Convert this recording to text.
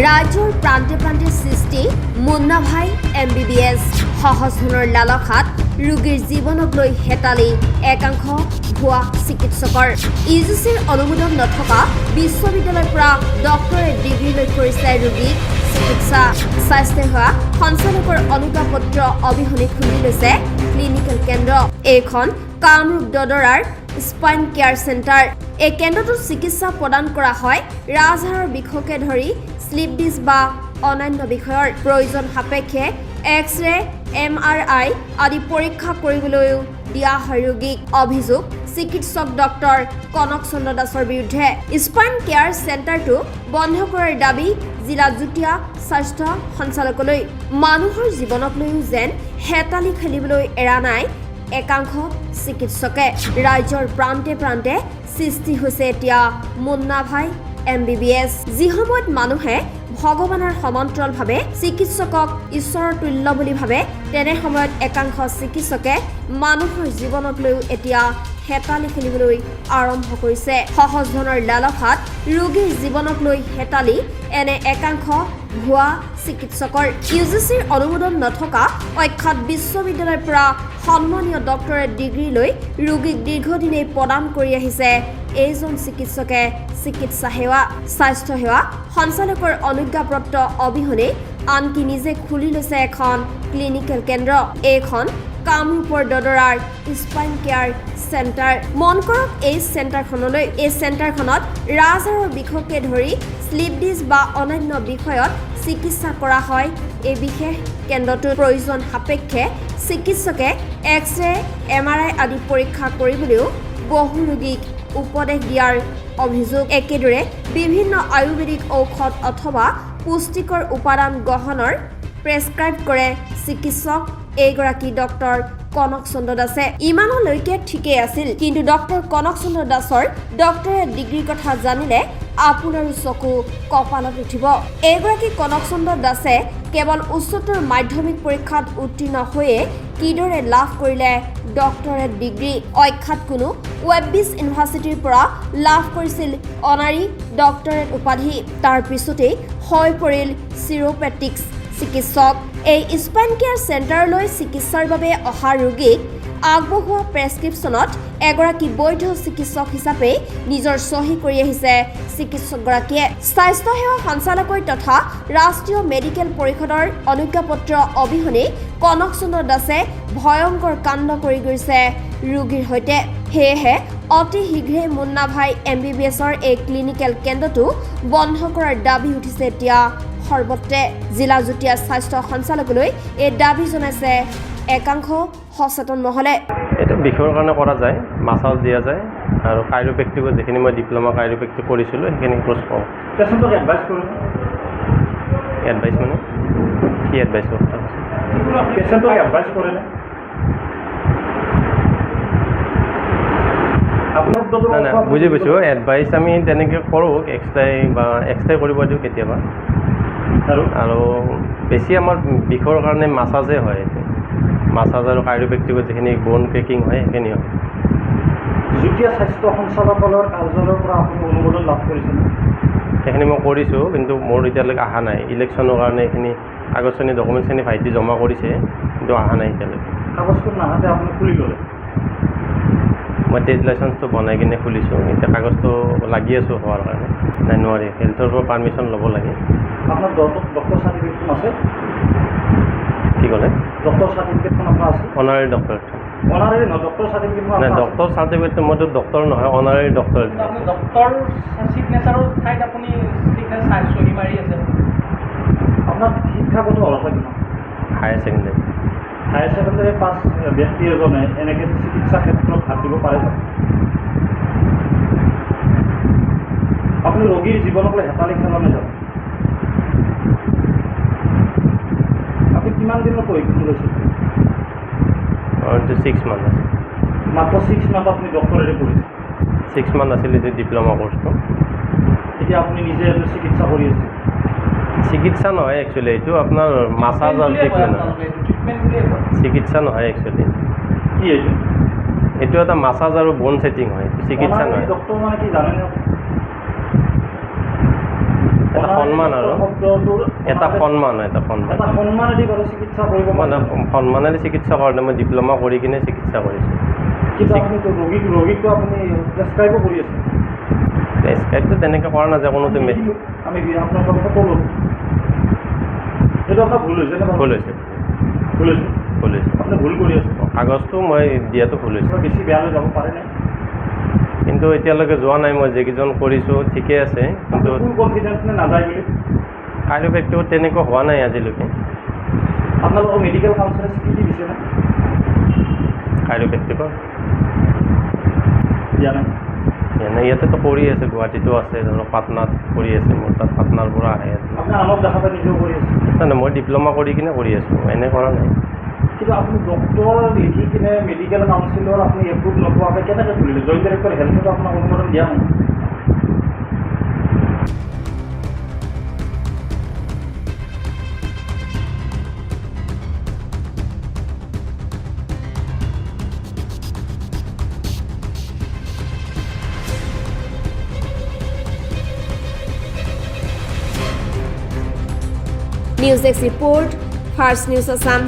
ৰাজ্যৰ প্ৰান্তে প্ৰান্তে সৃষ্টি মুন্না ভাই MBBS সহজ ধনৰ লালসাত ৰোগীৰ জীৱনক লৈ হেতালি একাংশ ভুৱা চিকিৎসকৰ ইউজিচিৰ অনুমোদন নথকা বিশ্ববিদ্যালয়ৰ পৰা ডক্টৰেট ডিগ্ৰী লৈ কৰিছে ৰোগীক চিকিৎসা স্বাস্থ্য সেৱা সঞ্চালকৰ অনুজ্ঞাপত্ৰ অবিহনে খুলি লৈছে ক্লিনিকেল কেন্দ্ৰ এইখন কামৰূপ দদৰাৰ স্পাইন কেয়াৰ চেণ্টাৰ এই কেন্দ্ৰটোত চিকিৎসা প্ৰদান কৰা হয় ৰাজহাড়ৰ বিষকে ধৰি স্লিপ ডিস্ক বা অন্যান্য বিষয়ৰ প্ৰয়োজন সাপেক্ষে এক্স-ৰে MRI আদি পৰীক্ষা কৰিবলৈও দিয়া হয় ৰোগীক অভিযোগ চিকিৎসক ডক্টৰ কনক চন্দ্ৰ দাসৰ বিৰুদ্ধে স্পাইন কেয়াৰ চেণ্টাৰটো বন্ধ কৰাৰ দাবী জিলা যুটীয়া স্বাস্থ্য সঞ্চালকলৈ মানুহৰ জীৱনক লৈও যেন হেতালি খেলিবলৈ এৰা নাই একাংশ চিকিৎসকে ৰাজ্যৰ প্ৰান্তে প্ৰান্তে সৃষ্টি হৈছে এতিয়া মুন্না ভাই MBBS যি সময়ত মানুহে ভগৱানৰ সমান্তৰালভাৱে চিকিৎসকক ঈশ্বৰৰ তুল্য বুলি ভাবে তেনে সময়ত একাংশ চিকিৎসকে মানুহৰ জীৱনক লৈও এতিয়া হেতালি খেলিবলৈ আৰম্ভ কৰিছে সহজ ধনৰ লালসাত ৰোগীৰ জীৱনক লৈ হেতালি এনে একাংশ ভুৱা চিকিৎসকৰ ইউজিচিৰ অনুমোদন নথকা অখ্যাত বিশ্ববিদ্যালয়ৰ পৰা সন্মানীয় ডক্টৰেট ডিগ্ৰী লৈ ৰোগীক দীৰ্ঘদিনে প্ৰদান কৰি আহিছে এইজন চিকিৎসকে চিকিৎসা সেৱা স্বাস্থ্য সেৱা সঞ্চালকৰ অনুজ্ঞাপত্ৰ অবিহনে আনকি নিজে খুলি লৈছে এখন ক্লিনিকেল কেন্দ্ৰ এইখন কামৰূপৰ দদৰাৰ স্পাইন কেয়াৰ চেণ্টাৰ মন কৰক এই চেণ্টাৰখনত ৰাজহাড়ৰ বিষকে ধৰি স্লিপ ডিস্ক বা অন্যান্য বিষয়ত চিকিৎসা কৰা হয় এই বিশেষ কেন্দ্ৰটোৰ প্ৰয়োজন সাপেক্ষে চিকিৎসকে এক্স-ৰে MRI আদি পৰীক্ষা কৰিবলৈও বহু ৰোগীক উপদেশ দিয়াৰ অভিযোগ একেদৰে বিভিন্ন আয়ুৰ্বেদিক ঔষধ অথবা পুষ্টিকৰ উপাদান গ্ৰহণৰ প্ৰেছক্ৰাইব কৰে চিকিৎসক এইগৰাকী ডক্টৰ কনক চন্দ্ৰ দাসে ইমানলৈকে ঠিকেই আছিল কিন্তু ডক্টৰ কনক চন্দ্ৰ দাসৰ ডক্টৰেট ডিগ্ৰীৰ কথা জানিলে আপোনাৰো চকু কপালত উঠিব এইগৰাকী কনক চন্দ্ৰ দাসে কেৱল উচ্চতৰ মাধ্যমিক পৰীক্ষাত উত্তীৰ্ণ হৈয়ে কিদৰে লাভ কৰিলে ডক্টৰেট ডিগ্ৰী অখ্যাত কোনো ৱেববিজ ইউনিভাৰ্চিটিৰ পৰা লাভ কৰিছিল অনাৰী ডক্টৰেট উপাধি তাৰ পিছতেই হৈ পৰিল চিৰপেটিক্স চিকিৎসক এই স্পাইন কেয়াৰ চেণ্টাৰলৈ চিকিৎসাৰ বাবে অহা ৰোগীক আগবঢ়োৱা প্ৰেছক্ৰিপশ্যনত এগৰাকী বৈধ চিকিৎসক হিচাপে নিজৰ চহী কৰি আহিছে চিকিৎসকগৰাকীয়ে স্বাস্থ্য সেৱা সঞ্চালকৰ তথা ৰাষ্ট্ৰীয় মেডিকেল পৰিষদৰ অনুজ্ঞাপত্ৰ অবিহনে কনক চন্দ্ৰ দাসে ভয়ংকৰ কাণ্ড কৰি গৈছে ৰোগীৰ সৈতে সেয়েহে অতি শীঘ্ৰে মুন্না ভাই MBBSৰ এই ক্লিনিকেল কেন্দ্ৰটো বন্ধ কৰাৰ দাবী উঠিছে এতিয়া সৰ্বত্ৰে জিলা যুটীয়া স্বাস্থ্য সঞ্চালকলৈ এই দাবী জনাইছে একাংশ সচেতন মহলে এটা বিষয়ৰ কাৰণে কৰা যায় মাছাজ দিয়া যায় আৰু কাইৰোপ্ৰেক্টিকৰ যিখিনি মই ডিপ্ল'মা কাইৰোপ্ৰেক্টিক কৰিছিলোঁ সেইখিনি কোৰ্চ কৰোঁ পেচেণ্টক এডভাইচ কৰোঁ এডভাইচ মানে কি এডভাইচ কথা পেচেণ্টক এডভাইচ কৰেনে নাই নাই বুজি পাইছোঁ এডভাইচ আমি তেনেকৈ কৰোঁ এক্সট্ৰাই কৰিব দিওঁ কেতিয়াবা আৰু বেছি আমাৰ বিষৰ কাৰণে মাছাজে হয় মাছাজ আৰু কাইৰোপ্ৰেক্টিকৰ যিখিনি বন ক্ৰেকিং হয় সেইখিনি হয় যুটীয়া স্বাস্থ্য সঞ্চালকালয়ৰ কাৰ্যালয়ৰ পৰা আপুনি অনুমোদন লাভ কৰিছেনে সেইখিনি মই কৰিছোঁ কিন্তু মোৰ এতিয়ালৈকে অহা নাই ইলেকশ্যনৰ কাৰণে এইখিনি কাগজখিনি ডকুমেণ্টছখিনি ভাইটি জমা কৰিছে কিন্তু অহা নাই এতিয়ালৈকে কাগজখন নাহাতে আপুনি খুলি ল'লে মই ট্ৰেড লাইচেঞ্চটো বনাই কিনে খুলিছোঁ এতিয়া কাগজটো লাগি আছোঁ হোৱাৰ কাৰণে নাই নোৱাৰি হেল্থৰ পৰা পাৰ্মিশ্যন ল'ব লাগে আপোনাৰ ডক্টৰ চাৰ্টিফিকেটখন আছে কি ক'লে ডক্টৰ চাৰ্টিফিকেটখন আপোনাৰ আছে অনাৰী ডক্টৰ অনাৰী নহয় ডক্টৰ চাৰ্টিফিকেটখন নাই ডক্টৰ চাৰ্টিফিকেট মইতো ডক্টৰ নহয় অনাৰী ডক্টৰ ডক্টৰ চিগনেচাৰৰ ঠাইত আপুনি চহী মাৰি আছে আপোনাৰ শিক্ষাগত অৰ্হতা কিমান higher secondary higher secondary pass ব্যক্তি এজনে এনেকৈ চিকিৎসা ক্ষেত্ৰত ভাগ দিব পাৰে আপুনি ৰোগীৰ জীৱনক লৈ হেতালি খেলনে যাব আপুনি কিমান দিনৰ প্ৰশিক্ষণ লৈছে এইটো 6 মান্থ আছে মাত্ৰ 6 মান্থ আপুনি ডক্টৰেট কৰিছে 6 মান্থ আছিল এইটো ডিপ্ল'মা কোৰ্চটো এতিয়া আপুনি নিজে চিকিৎসা কৰি আছে চিকিৎসা নহয় একচুৱেলি এইটো আপোনাৰ মাছাজ আৰু ট্ৰিটমেণ্ট চিকিৎসা নহয় একচুৱেলি কি এইটো এটা মাছাজ আৰু বন ছেটিং হয় চিকিৎসা নহয় ডক্টৰ মানে কি জানেনে এটা সন্মান আৰু শব্দটোৰ এটা সন্মান এটা সন্মান এটা সন্মানেদি বাৰু চিকিৎসা কৰিব মানে পাৰে সন্মানেৰে চিকিৎসা কৰোঁতে মই ডিপ্ল'মা কৰি কিনে চিকিৎসা কৰিছোঁ কিন্তু আপুনিতো ৰোগীকটো আপুনি প্ৰেছক্ৰাইবো কৰি আছে প্ৰেছক্ৰাইবটো তেনেকৈ কৰা নাযায় কোনোটো আমি আপোনাৰ কথা ক'লোঁ সেইটো আপোনাৰ ভুল হৈছে নে ভুল হৈছে ভুল হৈছে ভুল হৈছে আপুনি ভুল কৰি আছে কাগজটো মই দিয়াটো ভুল হৈছে বেছি বেয়া হৈ যাব পাৰে নে কিন্তু এতিয়ালৈকে যোৱা নাই মই যিকেইজন কৰিছোঁ ঠিকে আছে কিন্তু ফুল কনফিডেন্স নে নাযায় বুলি কাইৰোপেক্টিভত তেনেকুৱা হোৱা নাই আজিলৈকে আপোনালোকৰ মেডিকেল কাউন্সিলে স্বীকৃতি দিছেনে কাইৰোপেক্টিভত দিয়া নাই এনে ইয়াতেতো কৰি আছে গুৱাহাটীতো আছে ধৰক পাটনাত কৰি আছে মোৰ তাত পাটনাৰ পৰা আহি আছে আপুনি আনক দেখা পাই নিজেও কৰি আছে নাই মই ডিপ্ল'মা কৰি কিনে কৰি আছোঁ এনে কৰা নাই কিন্তু আপুনি ডক্টৰ লিখি কিনে মেডিকেল কাউন্সিলৰ আপুনি এপ্ৰুভ নোপোৱাকৈ কেনেকৈ খুলিলে জইণ্ট ডাইৰেক্টৰ হেল্থতো আপোনাক অনুমোদন দিয়া নাই news desk report first news Assam